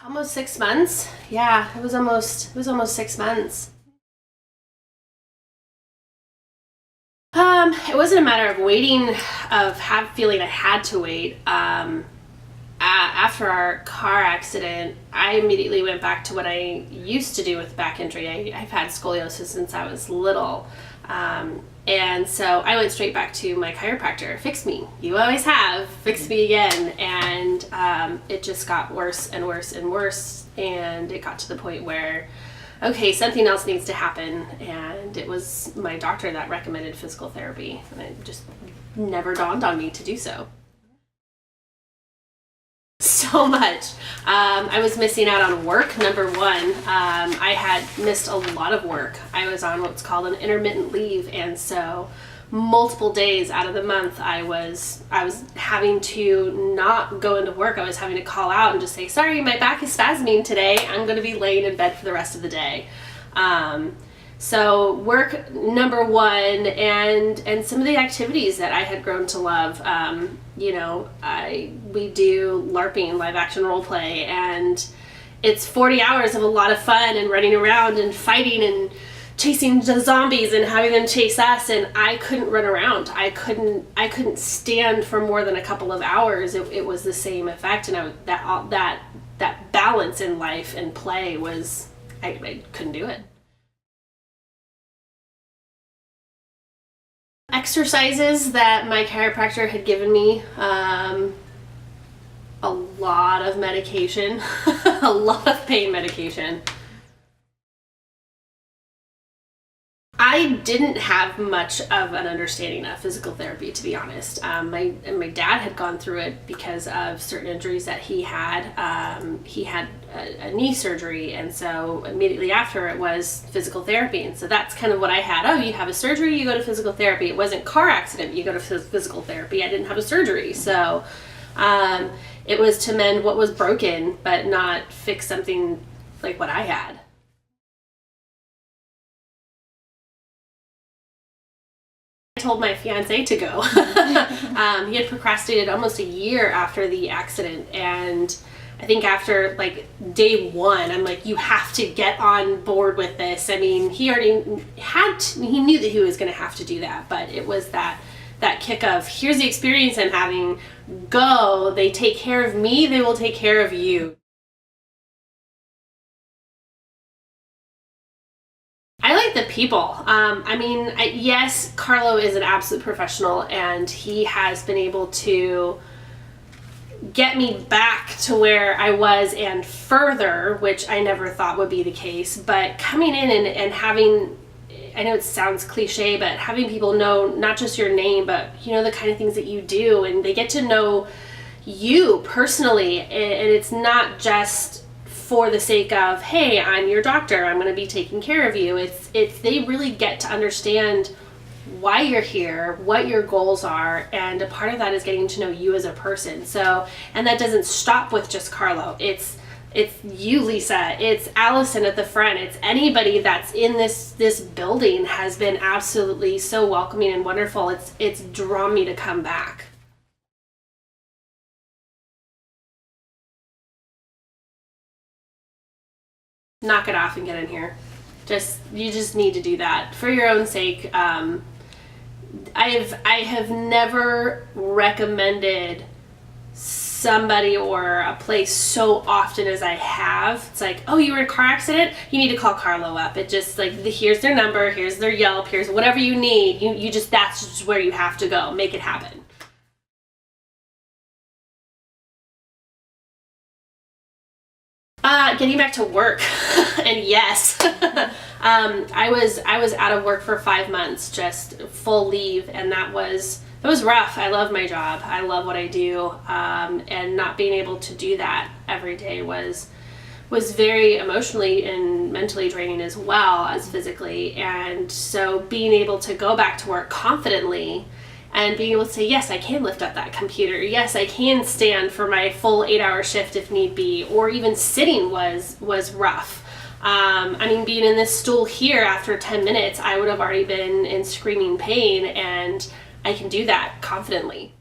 Almost 6 months. Yeah, it was almost 6 months. It wasn't a matter of waiting, feeling I had to wait. After our car accident, I immediately went back to what I used to do with back injury. I've had scoliosis since I was little. And so I went straight back to my chiropractor. Fix me. You always have. Fix me again. And it just got worse and worse and worse. And it got to the point where, okay, something else needs to happen. And it was my doctor that recommended physical therapy. And it just never dawned on me to do so. So much. I was missing out on work, number one. I had missed a lot of work. I was on what's called an intermittent leave, and so multiple days out of the month I was having to not go into work. I was having to call out and just say, sorry, my back is spasming today. I'm going to be laying in bed for the rest of the day. So work, number one, and some of the activities that I had grown to love. We do LARPing, live action role play, and it's 40 hours of a lot of fun and running around and fighting and chasing the zombies and having them chase us. And I couldn't run around. I couldn't stand for more than a couple of hours. It was the same effect, and that balance in life and play was, I couldn't do it. Exercises that my chiropractor had given me, a lot of medication, a lot of pain medication. I didn't have much of an understanding of physical therapy, to be honest. My dad had gone through it because of certain injuries that he had. He had a knee surgery, and so immediately after it was physical therapy. And so that's kind of what I had. Oh, you have a surgery, you go to physical therapy. It wasn't car accident, you go to physical therapy. I didn't have a surgery. So it was to mend what was broken, but not fix something like what I had. I told my fiance to go. He had procrastinated almost a year after the accident, and I think after like day one, I'm like, you have to get on board with this. I mean, he knew that he was going to have to do that, but it was that kick of, here's the experience I'm having, go, they take care of me, they will take care of you. I like the people. Yes, Carlo is an absolute professional, and he has been able to get me back to where I was and further, which I never thought would be the case. But coming in and having, I know it sounds cliche, but having people know not just your name, but the kind of things that you do, and they get to know you personally, and it's not just for the sake of, hey, I'm your doctor, I'm going to be taking care of you. It's they really get to understand why you're here, what your goals are, and a part of that is getting to know you as a person. So, and that doesn't stop with just Carlo. It's you, Lisa, it's Allison at the front, it's anybody that's in this building has been absolutely so welcoming and wonderful. It's drawn me to come back. Knock it off and get in here. You just need to do that for your own sake. I have never recommended somebody or a place so often as I have. It's like, oh, you were in a car accident? You need to call Carlo up. It just like, here's their number, here's their Yelp, here's whatever you need. That's just where you have to go. Make it happen. Getting back to work, and yes, I was out of work for 5 months, just full leave, and that was rough. I love my job. I love what I do, and not being able to do that every day was very emotionally and mentally draining as well as physically. And so being able to go back to work confidently and being able to say, yes, I can lift up that computer. Yes, I can stand for my full 8-hour shift if need be, or even sitting was rough. Being in this stool here after 10 minutes, I would have already been in screaming pain, and I can do that confidently.